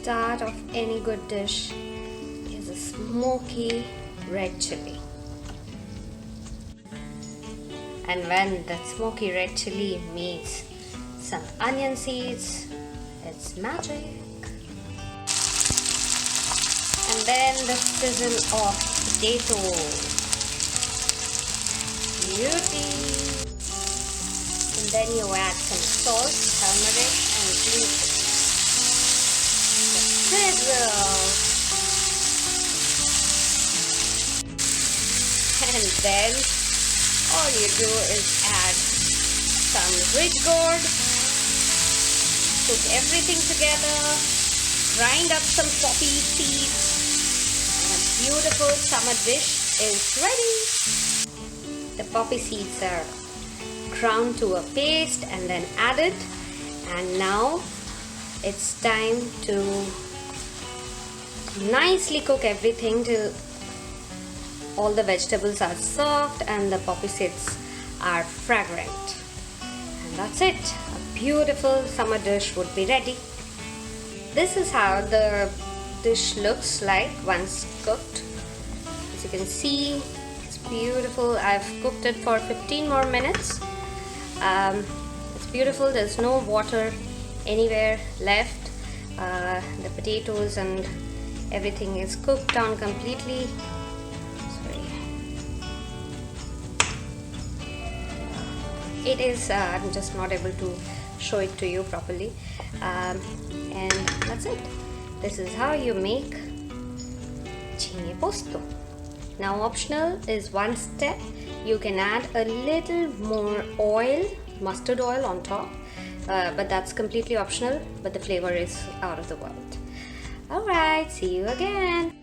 start of any good dish is a smoky red chili. And when that smoky red chili meets some onion seeds, it's magic. And then the sizzle of potatoes. Beauty. And then you add some salt, turmeric and ginger. The sizzle. And then all you do is add some rich gourd, cook everything together, grind up some poppy seeds, and a beautiful summer dish is ready. The poppy seeds are ground to a paste and then added, and now it's time to nicely cook everything till all the vegetables are soft and the poppy seeds are fragrant. And that's it. A beautiful summer dish would be ready. This is how the dish looks like once cooked. As you can see, it's beautiful. I've cooked it for 15 more minutes. It's beautiful. There's no water anywhere left. The potatoes and everything is cooked down completely. It is, I'm just not able to show it to you properly, and that's it. This is how you make Jhinge Posto. Now optional is one step. You can add a little more oil, mustard oil on top, but that's completely optional, but the flavor is out of the world. Alright, see you again.